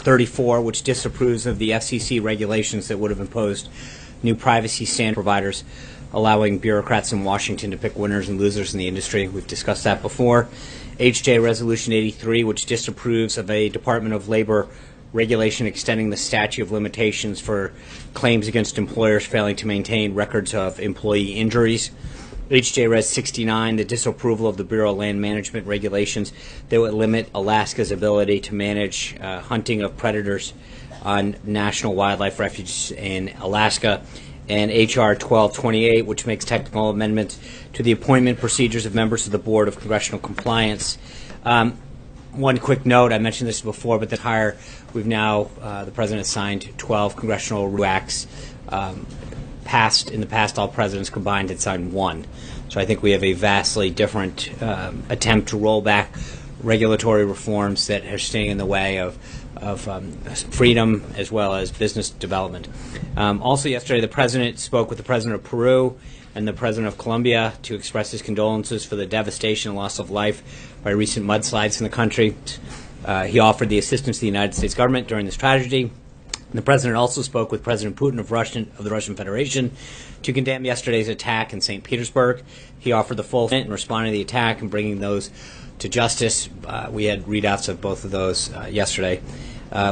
34, which disapproves of the FCC regulations that would have imposed new privacy standard providers, allowing bureaucrats in Washington to pick winners and losers in the industry. We've discussed that before. HJ Resolution 83, which disapproves of a Department of Labor regulation extending the statute of limitations for claims against employers failing to maintain records of employee injuries. HJ Res 69, the disapproval of the Bureau of Land Management regulations that would limit Alaska's ability to manage hunting of predators on national wildlife refuges in Alaska. And H.R. 1228, which makes technical amendments to the appointment procedures of members of the Board of Congressional Compliance. One quick note, I mentioned this before, but we've now, the President signed 12 congressional acts. In the past, all presidents combined had signed one. So I think we have a vastly different attempt to roll back regulatory reforms that are staying in the way of freedom as well as business development. Also yesterday, the President spoke with the President of Peru and the President of Colombia to express his condolences for the devastation and loss of life by recent mudslides in the country. He offered the assistance to the United States government during this tragedy. The President also spoke with President Putin of the Russian Federation to condemn yesterday's attack in St. Petersburg. He offered the full in responding to the attack and bringing those to justice. We had readouts of both of those yesterday.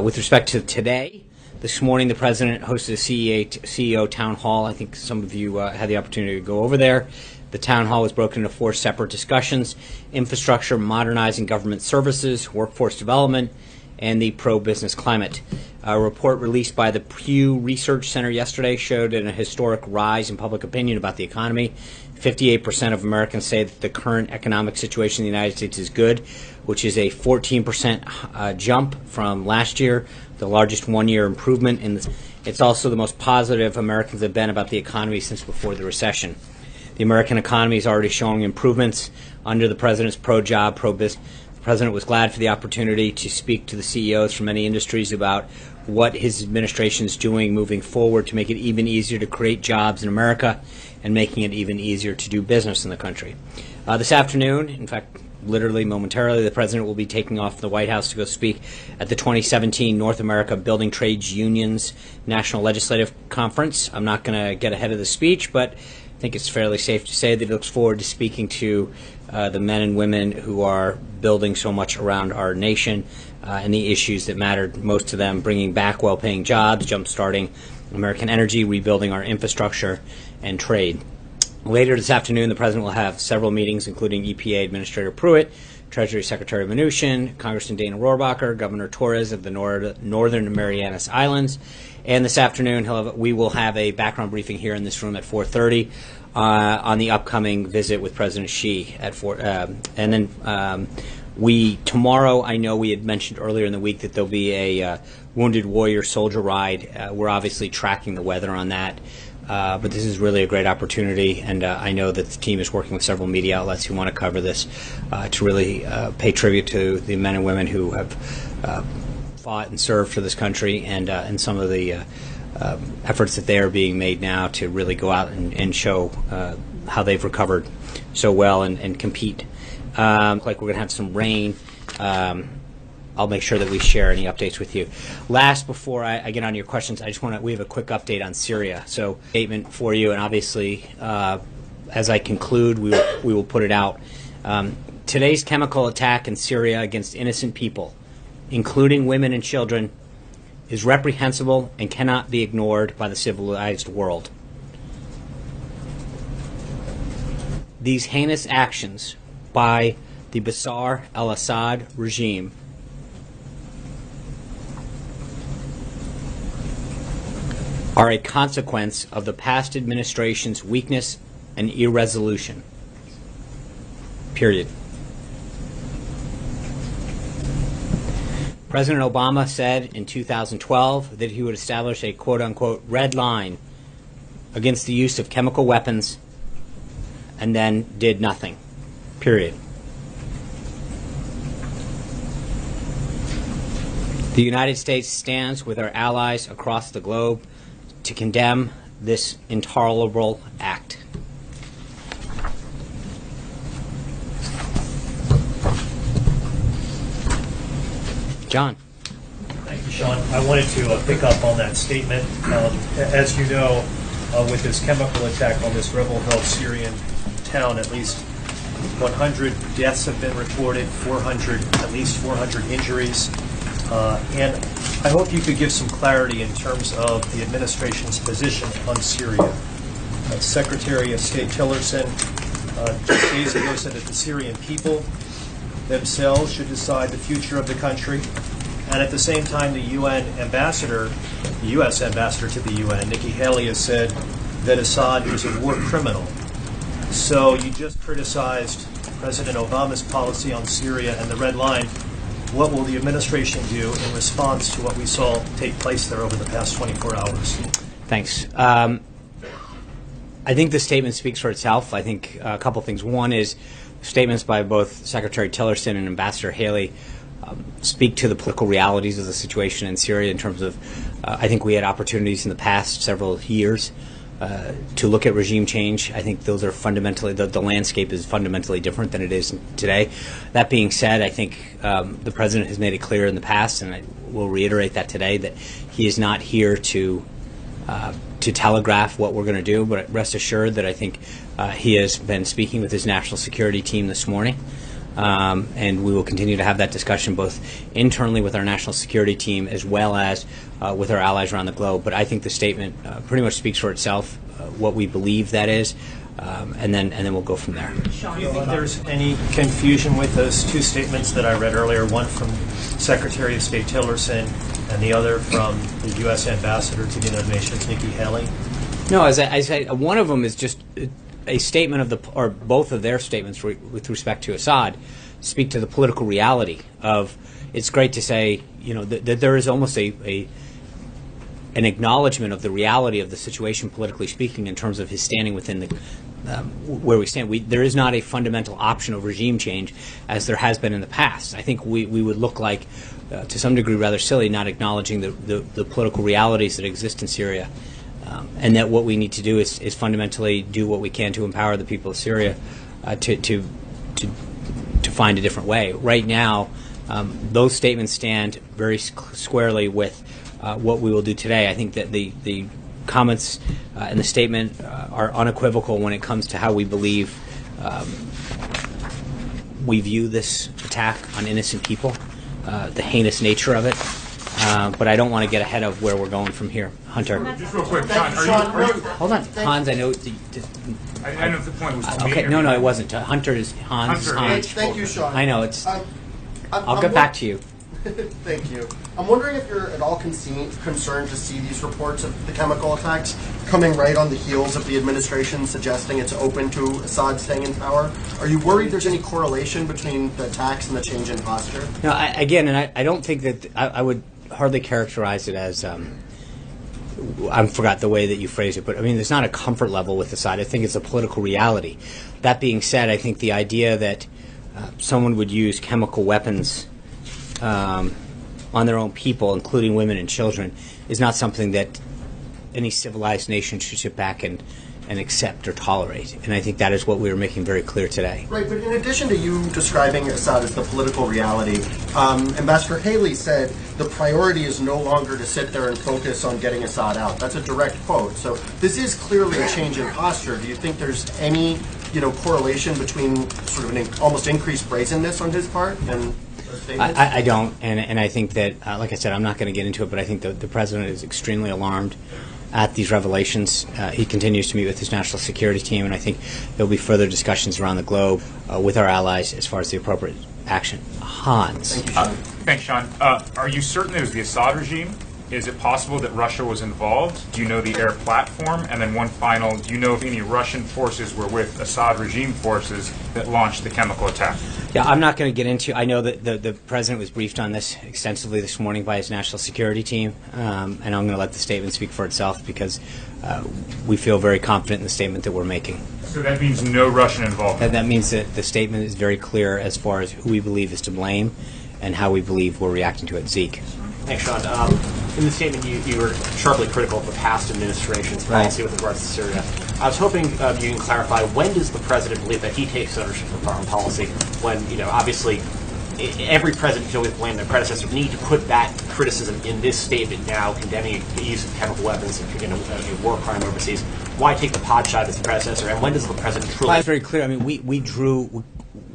With respect to today, this morning the President hosted a CEO town hall. I think some of you had the opportunity to go over there. The town hall was broken into 4 separate discussions: infrastructure, modernizing government services, workforce development, and the pro-business climate. A report released by the Pew Research Center yesterday showed a historic rise in public opinion about the economy. 58% of Americans say that the current economic situation in the United States is good, which is a 14% jump from last year, the largest one-year improvement. It's also the most positive Americans have been about the economy since before the recession. The American economy is already showing improvements under the President's pro-job, pro-business. The President was glad for the opportunity to speak to the CEOs from many industries about what his administration is doing moving forward to make it even easier to create jobs in America and making it even easier to do business in the country. This afternoon, in fact, literally momentarily, the President will be taking off the White House to go speak at the 2017 North America Building Trades Unions National Legislative Conference. I'm not going to get ahead of the speech, but I think it's fairly safe to say that he looks forward to speaking to the men and women who are building so much around our nation and the issues that mattered most to them, bringing back well-paying jobs, jump-starting American energy, rebuilding our infrastructure and trade. Later this afternoon, the President will have several meetings, including EPA Administrator Pruitt, Treasury Secretary Mnuchin, Congressman Dana Rohrabacher, Governor Torres of the Northern Marianas Islands. And this afternoon, we will have a background briefing here in this room at 4:30 on the upcoming visit with President Xi at 4. And then tomorrow, I know we had mentioned earlier in the week that there'll be a Wounded Warrior Soldier Ride. We're obviously tracking the weather on that. But this is really a great opportunity, and I know that the team is working with several media outlets who want to cover this to really pay tribute to the men and women who have fought and served for this country, and some of the efforts that they are being made now to really go out and show how they've recovered so well and compete. Like we're going to have some rain. I'll make sure that we share any updates with you. Last, before I get on your questions, we have a quick update on Syria. So, statement for you, and obviously, as I conclude, we will put it out. Today's chemical attack in Syria against innocent people, including women and children, is reprehensible and cannot be ignored by the civilized world. These heinous actions by the Bashar al-Assad regime are a consequence of the past administration's weakness and irresolution. Period. President Obama said in 2012 that he would establish a quote-unquote red line against the use of chemical weapons, and then did nothing. Period. The United States stands with our allies across the globe to condemn this intolerable act. John. Thank you, Sean, I wanted to pick up on that statement. As you know, with this chemical attack on this rebel-held Syrian town, at least 100 deaths have been reported, at least 400 injuries. And I hope you could give some clarity in terms of the administration's position on Syria. Secretary of State Tillerson 2 days ago said that the Syrian people themselves should decide the future of the country. And at the same time, the U.S. ambassador to the UN, Nikki Haley, has said that Assad is a war criminal. So you just criticized President Obama's policy on Syria and the Red Line. What will the administration do in response to what we saw take place there over the past 24 hours? Thanks. I think the statement speaks for itself. I think a couple things. One is statements by both Secretary Tillerson and Ambassador Haley speak to the political realities of the situation in Syria in terms of, I think we had opportunities in the past several years to look at regime change. I think those are fundamentally, the landscape is fundamentally different than it is today. That being said, I think the President has made it clear in the past, and I will reiterate that today, that he is not here to telegraph what we're going to do, but rest assured that I think he has been speaking with his national security team this morning, and we will continue to have that discussion both internally with our national security team as well as with our allies around the globe. But I think the statement pretty much speaks for itself, what we believe that is, and then we'll go from there. Do you think there's any confusion with those two statements that I read earlier, one from Secretary of State Tillerson and the other from the U.S. Ambassador to the United Nations, Nikki Haley? No, as I say, one of them is just a statement of or both of their statements with respect to Assad speak to the political reality of. It's great to say, that there is almost an acknowledgement of the reality of the situation, politically speaking, in terms of his standing within the where we stand. There is not a fundamental option of regime change as there has been in the past. I think we would look like, to some degree, rather silly, not acknowledging the political realities that exist in Syria, and that what we need to do is fundamentally do what we can to empower the people of Syria to find a different way. Right now, those statements stand very squarely with what we will do today. I think that the comments in the statement are unequivocal when it comes to how we believe we view this attack on innocent people, the heinous nature of it. But I don't want to get ahead of where we're going from here. Hunter. Just real quick, John, are you Hold on. Hans, I know. I know the point was to Okay, me. no, it wasn't. Hunter is Hans. Hunter. Hans. Thank you, Sean. I know. It's. I'll get I'm back to you. Thank you. I'm wondering if you're at all concerned to see these reports of the chemical attacks coming right on the heels of the administration suggesting it's open to Assad staying in power. Are you worried there's any correlation between the attacks and the change in posture? No, I don't think that I would hardly characterize it as. I forgot the way that you phrased it, but I mean, there's not a comfort level with Assad. I think it's a political reality. That being said, I think the idea that someone would use chemical weapons on their own people, including women and children, is not something that any civilized nation should sit back and accept or tolerate. And I think that is what we were making very clear today. Right, but in addition to you describing Assad as the political reality, Ambassador Haley said the priority is no longer to sit there and focus on getting Assad out. That's a direct quote. So this is clearly a change in posture. Do you think there's any correlation between sort of an almost increased brazenness on his part and I don't, and I think that, like I said, I'm not going to get into it, but I think the President is extremely alarmed at these revelations. He continues to meet with his national security team, and I think there will be further discussions around the globe with our allies as far as the appropriate action. Hans. Thanks, Sean. Are you certain it was the Assad regime? Is it possible that Russia was involved? Do you know the air platform? And then one final, do you know if any Russian forces were with Assad regime forces that launched the chemical attack? Yeah, I'm not going to get into. I know that the President was briefed on this extensively this morning by his national security team, and I'm going to let the statement speak for itself because we feel very confident in the statement that we're making. So that means no Russian involvement? That means that the statement is very clear as far as who we believe is to blame and how we believe we're reacting to it. Zeke. Thanks, Sean. In the statement, you were sharply critical of the past administration's policy with regards to Syria. I was hoping you can clarify, when does the President believe that he takes ownership of foreign policy when, obviously every president can always blame their predecessor. We need to put that criticism in this statement now, condemning the use of chemical weapons and a war crime overseas. Why take the pot shot as the predecessor, and when does the president truly... Well, it's very clear. I mean, we drew...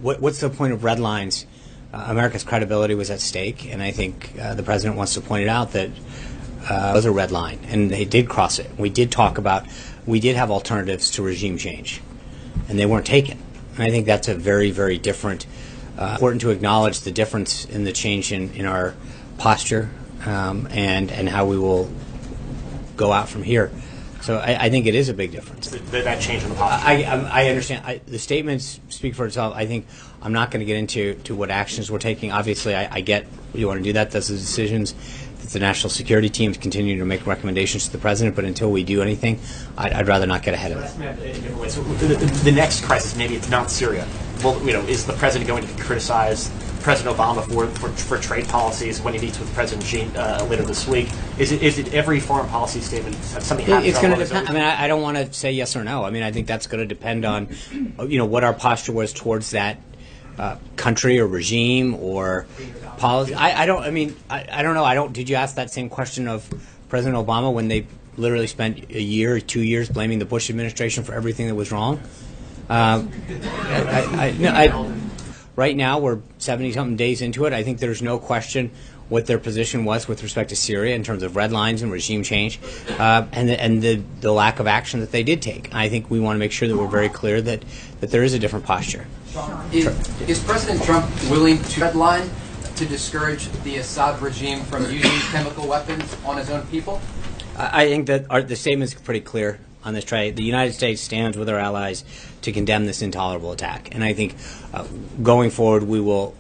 What's the point of red lines? America's credibility was at stake, and I think the president wants to point it out that it was a red line, and they did cross it. We did talk about... We did have alternatives to regime change, and they weren't taken. And I think that's a very, very different... important to acknowledge the difference in the change in our posture and how we will go out from here. So I think it is a big difference. That change in the posture. I understand. The statements speak for itself. I think I'm not going to get into what actions we're taking. Obviously, I get you want to do that. That's the decisions that the national security teams continue to make recommendations to the president. But until we do anything, I'd rather not get ahead of it. So the next crisis, maybe it's not Syria. Well, is the president going to criticize President Obama for trade policies when he meets with President Xi later this week? Is it every foreign policy statement something happens? It's going to depend. I mean, I don't want to say yes or no. I mean, I think that's going to depend on, what our posture was towards that country or regime or policy. I don't know. Did you ask that same question of President Obama when they literally spent a year or 2 years blaming the Bush administration for everything that was wrong? Right now, we're 70-something days into it. I think there's no question what their position was with respect to Syria in terms of red lines and regime change, and the lack of action that they did take. I think we want to make sure that we're very clear that there is a different posture. Is President Trump willing to redline to discourage the Assad regime from using chemical weapons on his own people? I think that the statement is pretty clear on this trade. The United States stands with our allies to condemn this intolerable attack, and I think going forward we will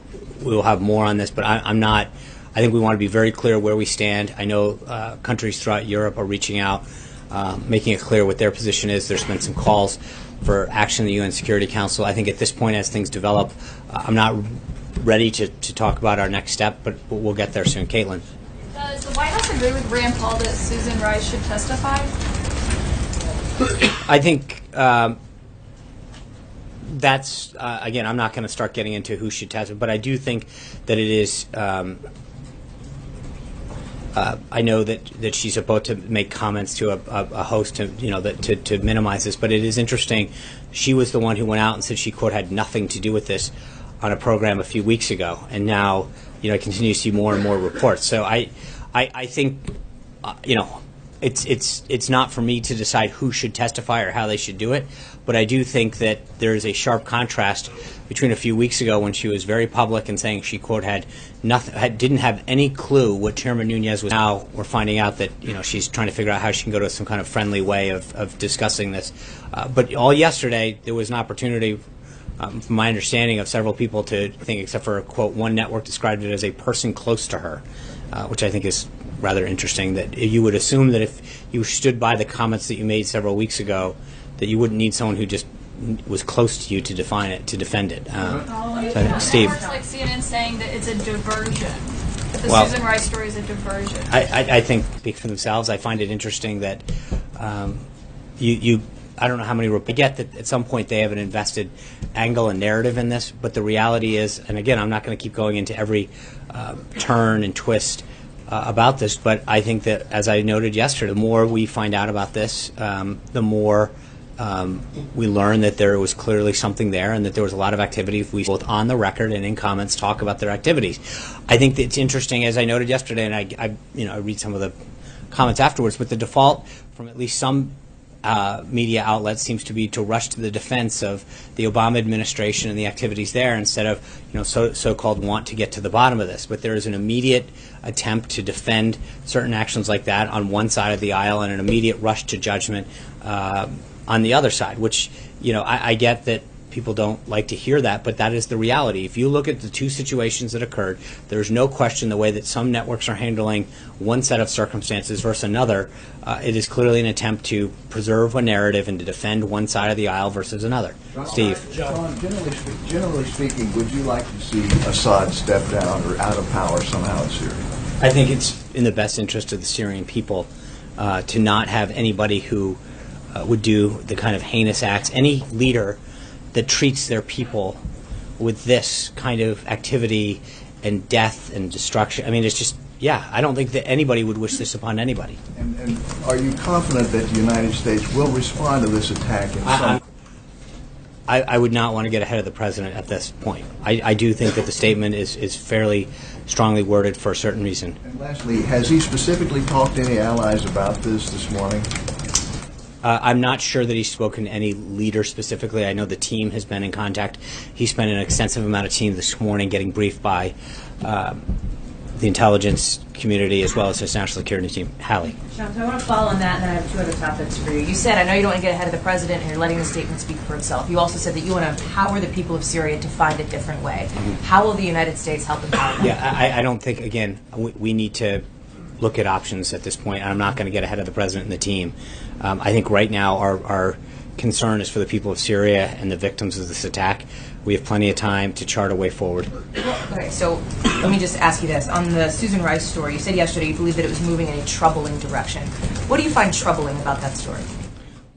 have more on this. But I'm not. I think we want to be very clear where we stand. I know countries throughout Europe are reaching out, making it clear what their position is. There's been some calls for action in the UN Security Council. I think at this point, as things develop, I'm not ready to talk about our next step, but we'll get there soon. Caitlin. Does the White House agree with Rand Paul that Susan Rice should testify? I think that's, again, I'm not going to start getting into who should testify, but I do think that it is, I know that she's about to make comments to a host to minimize this, but it is interesting. She was the one who went out and said she, quote, had nothing to do with this on a program a few weeks ago, and now, I continue to see more and more reports. So I think, it's not for me to decide who should testify or how they should do it, but I do think that there is a sharp contrast between a few weeks ago when she was very public and saying she, quote, had nothing, didn't have any clue what Chairman Nunes was. Now we're finding out that she's trying to figure out how she can go to some kind of friendly way of discussing this. But all yesterday there was an opportunity, from my understanding, of several people to think, except for, quote, one network described it as a person close to her, which I think is rather interesting, that you would assume that if you stood by the comments that you made several weeks ago, that you wouldn't need someone who just was close to you to defend it. Steve. It's like CNN saying that it's a diversion. That the Well, Susan Rice story is a diversion. I think speak for themselves. I find it interesting that I don't know how many. I get that at some point they have an invested angle and narrative in this, but the reality is, and again, I'm not going to keep going into every turn and twist about this, but I think that, as I noted yesterday, the more we find out about this, the more we learn that there was clearly something there and that there was a lot of activity. We both on the record and in comments talk about their activities. I think that it's interesting, as I noted yesterday, and I read some of the comments afterwards, but the default from at least some media outlets seems to be to rush to the defense of the Obama administration and the activities there instead of so-called want to get to the bottom of this. But there is an immediate attempt to defend certain actions like that on one side of the aisle and an immediate rush to judgment on the other side, which I get that people don't like to hear that, but that is the reality. If you look at the two situations that occurred, there's no question the way that some networks are handling one set of circumstances versus another, it is clearly an attempt to preserve a narrative and to defend one side of the aisle versus another. Steve. John, generally speaking, would you like to see Assad step down or out of power somehow in Syria? I think it's in the best interest of the Syrian people to not have anybody who would do the kind of heinous acts. Any leader that treats their people with this kind of activity and death and destruction. I mean, it's just, I don't think that anybody would wish this upon anybody. And are you confident that the United States will respond to this attack in some... I would not want to get ahead of the president at this point. I do think that the statement is fairly strongly worded for a certain reason. And lastly, has he specifically talked to any allies about this morning? I'm not sure that he's spoken to any leader specifically. I know the team has been in contact. He spent an extensive amount of time this morning getting briefed by the intelligence community as well as his national security team. Hallie. Sean, so I want to follow on that, and then I have two other topics for you. You said, I know you don't want to get ahead of the president, and you're letting the statement speak for itself. You also said that you want to empower the people of Syria to find a different way. How will the United States help empower them? Yeah, I don't think, again, we need to look at options at this point. I'm not going to get ahead of the president and the team. I think right now our concern is for the people of Syria and the victims of this attack. We have plenty of time to chart a way forward. Okay, so let me just ask you this. On the Susan Rice story, you said yesterday you believe that it was moving in a troubling direction. What do you find troubling about that story?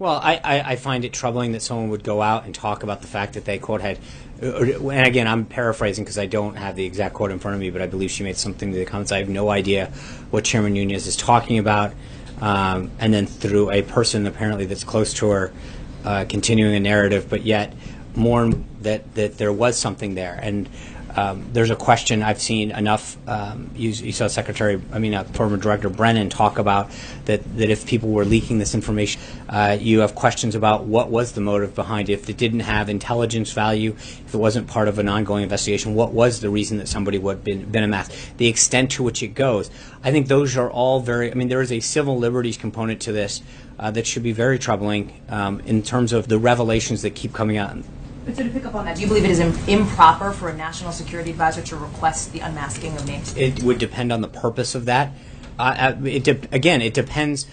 Well, I find it troubling that someone would go out and talk about the fact that they, quote, had, and again, I'm paraphrasing because I don't have the exact quote in front of me, but I believe she made something to the comments. I have no idea what Chairman Nunez is talking about. And then through a person apparently that's close to her, continuing a narrative, but yet more that there was something there. And there's a question I've seen enough. You saw former Director Brennan talk about that if people were leaking this information, you have questions about what was the motive behind it. If it didn't have intelligence value, if it wasn't part of an ongoing investigation, what was the reason that somebody would have been amassed? The extent to which it goes. I think those are all there is a civil liberties component to this that should be very troubling in terms of the revelations that keep coming out. But so to pick up on that, do you believe it is improper for a national security advisor to request the unmasking of names? It would depend on the purpose of that. It depends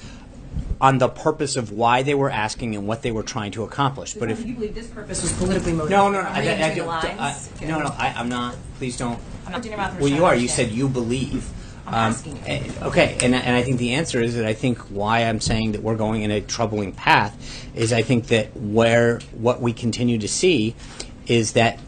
on the purpose of why they were asking and what they were trying to accomplish. But if you believe this purpose was politically motivated, no, I'm not. Please don't. I'm not doing your mouth. Well, you are. You said you believe. I'm asking you. Okay, and I think the answer is that I think why I'm saying that we're going in a troubling path is I think that what we continue to see is that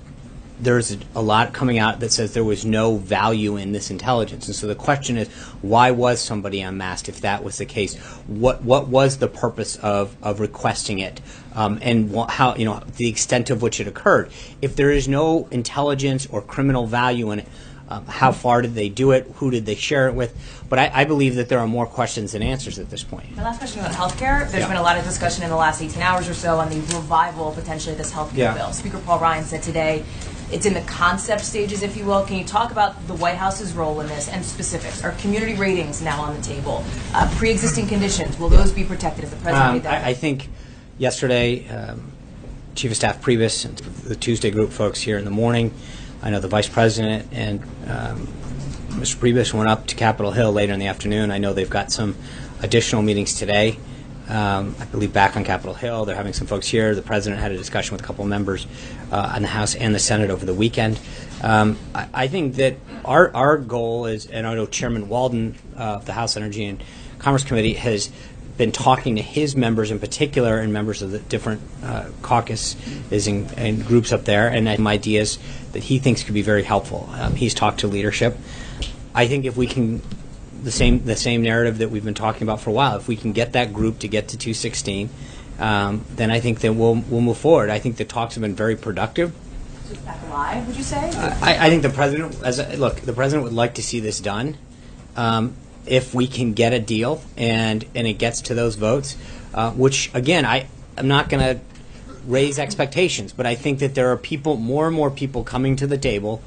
there's a lot coming out that says there was no value in this intelligence. And so the question is, why was somebody unmasked if that was the case? What was the purpose of requesting it? And how, the extent of which it occurred? If there is no intelligence or criminal value in it, how far did they do it? Who did they share it with? But I believe that there are more questions than answers at this point. My last question about healthcare. There's been a lot of discussion in the last 18 hours or so on the revival, potentially, of this healthcare bill. Speaker Paul Ryan said today it's in the concept stages, if you will. Can you talk about the White House's role in this and specifics? Are community ratings now on the table? Pre-existing conditions, will those be protected if the president made that? I think yesterday, Chief of Staff Priebus and the Tuesday group folks here in the morning, I know the Vice President and Mr. Priebus went up to Capitol Hill later in the afternoon. I know they've got some additional meetings today, I believe back on Capitol Hill. They're having some folks here. The President had a discussion with a couple of members on the House and the Senate over the weekend. I think that our goal is, and I know Chairman Walden of the House Energy and Commerce Committee has been talking to his members in particular and members of the different caucuses and groups up there, and some ideas that he thinks could be very helpful. He's talked to leadership. I think if we can, the same narrative that we've been talking about for a while, if we can get that group to get to 216, then I think that we'll move forward. I think the talks have been very productive. So it's back alive, would you say? I think the president, the president would like to see this done. If we can get a deal and it gets to those votes, which again, I'm not going to raise expectations, but I think that there are more and more people coming to the table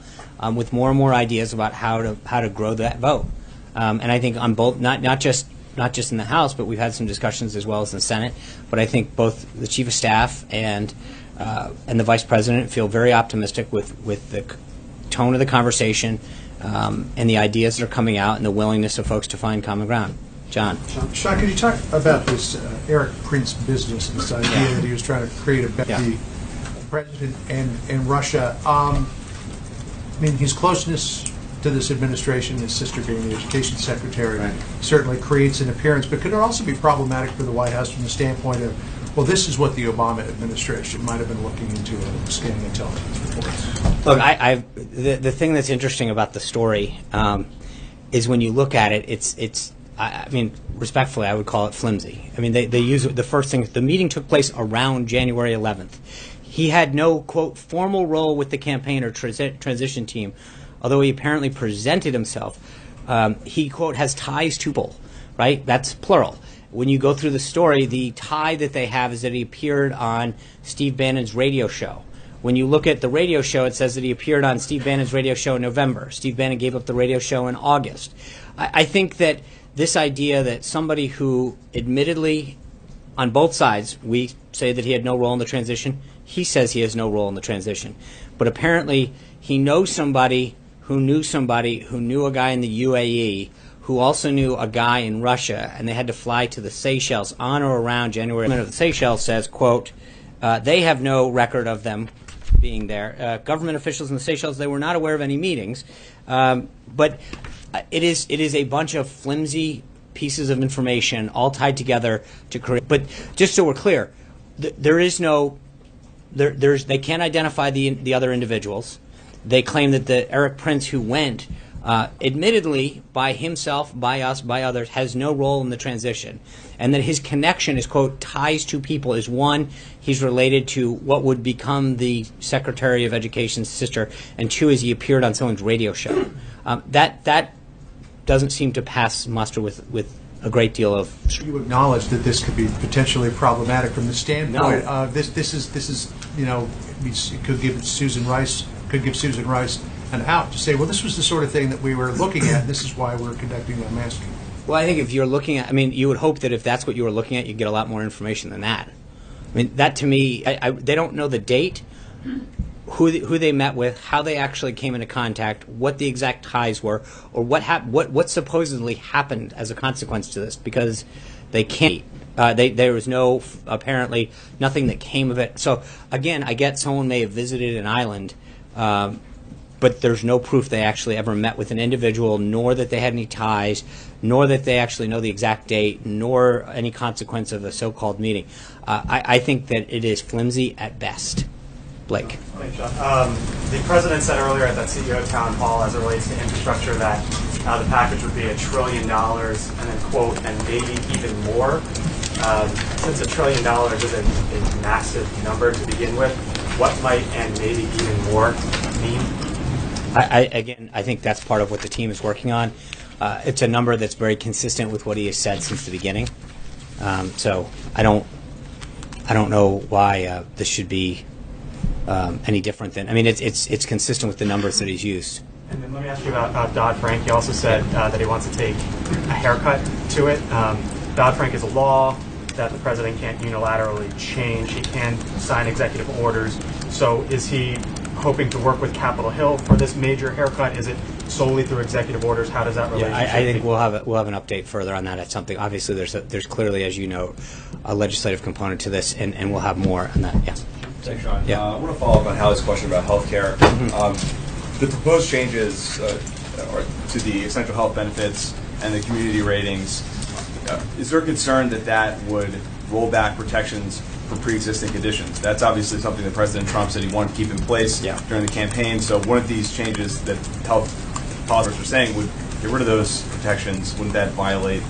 with more and more ideas about how to grow that vote. And I think on both, not just in the House, but we've had some discussions as well as in the Senate. But I think both the Chief of Staff and the Vice President feel very optimistic with the tone of the conversation. And the ideas that are coming out and the willingness of folks to find common ground. John. Sean, could you talk about this Eric Prince business, this idea that he was trying to create a the president and Russia? His closeness to this administration, his sister being the education secretary, certainly creates an appearance, but could it also be problematic for the White House from the standpoint of well, this is what the Obama administration might have been looking into in scanning intelligence reports. Look, the thing that's interesting about the story is when you look at it, I mean, respectfully, I would call it flimsy. I mean, they use the first thing. The meeting took place around January 11th. He had no, quote, formal role with the campaign or transition team, although he apparently presented himself. He, quote, has ties to people, right? That's plural. When you go through the story, the tie that they have is that he appeared on Steve Bannon's radio show. When you look at the radio show, it says that he appeared on Steve Bannon's radio show in November. Steve Bannon gave up the radio show in August. I think that this idea that somebody who admittedly, on both sides, we say that he had no role in the transition. He says he has no role in the transition. But apparently he knows somebody who knew a guy in the UAE who also knew a guy in Russia, and they had to fly to the Seychelles on or around January. The Seychelles says, quote, they have no record of them being there. Government officials in the Seychelles, they were not aware of any meetings. But it is a bunch of flimsy pieces of information all tied together to create. But just so we're clear, there is no, they can't identify the other individuals. They claim that the Eric Prince who went, admittedly by himself, by us, by others, has no role in the transition, and that his connection, his quote, ties to people is one, he's related to what would become the Secretary of Education's sister, and two, is he appeared on someone's radio show. That doesn't seem to pass muster with a great deal of. You acknowledge that this could be potentially problematic from the standpoint of this is it could give Susan Rice an out to say, well, this was the sort of thing that we were looking at, and this is why we're conducting the masking. Well, I think if you're looking at, I mean, you would hope that if that's what you were looking at, you'd get a lot more information than that. I mean, that to me, they don't know the date, who they met with, how they actually came into contact, what the exact ties were, or what supposedly happened as a consequence to this, because they can't. There was apparently nothing that came of it. So again, I get someone may have visited an island, but there's no proof they actually ever met with an individual, nor that they had any ties, nor that they actually know the exact date, nor any consequence of a so-called meeting. I think that it is flimsy at best. Blake. Thanks, John. The president said earlier at that CEO town hall, as it relates to infrastructure, that the package would be $1 trillion, and then, quote, and maybe even more. Since $1 trillion is a massive number to begin with, what might and maybe even more mean? I think that's part of what the team is working on. It's a number that's very consistent with what he has said since the beginning. So I don't know why this should be any different than. I mean, it's consistent with the numbers that he's used. And then let me ask you about Dodd-Frank. He also said that he wants to take a haircut to it. Dodd-Frank is a law that the president can't unilaterally change. He can sign executive orders. So is he hoping to work with Capitol Hill for this major haircut? Is it solely through executive orders? How does that relationship? Yeah, I think we'll have an update further on that at something. Obviously, there's clearly, as you know, a legislative component to this, and we'll have more on that. Yeah. Thanks, Sean. Yeah. I want to follow up on Hallie's question about health care. The proposed changes to the essential health benefits and the community ratings, is there a concern that would roll back protections for pre-existing conditions? That's obviously something that President Trump said he wanted to keep in place during the campaign. So one of these changes that health policies are saying would get rid of those protections. Wouldn't that violate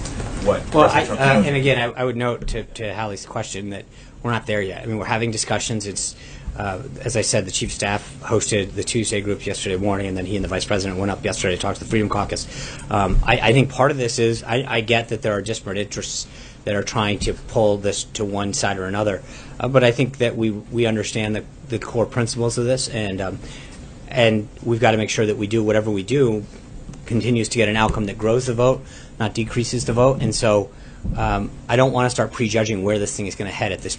what President Trump said? And again, I would note to Hallie's question that we're not there yet. I mean, we're having discussions. It's as I said, the chief of staff hosted the Tuesday group yesterday morning, and then he and the vice president went up yesterday to talk to the Freedom Caucus. I think part of this is I get that there are disparate interests that are trying to pull this to one side or another, but I think that we understand the core principles of this, and we've got to make sure that we do whatever we do continues to get an outcome that grows the vote, not decreases the vote. And so I don't want to start prejudging where this thing is going to head at this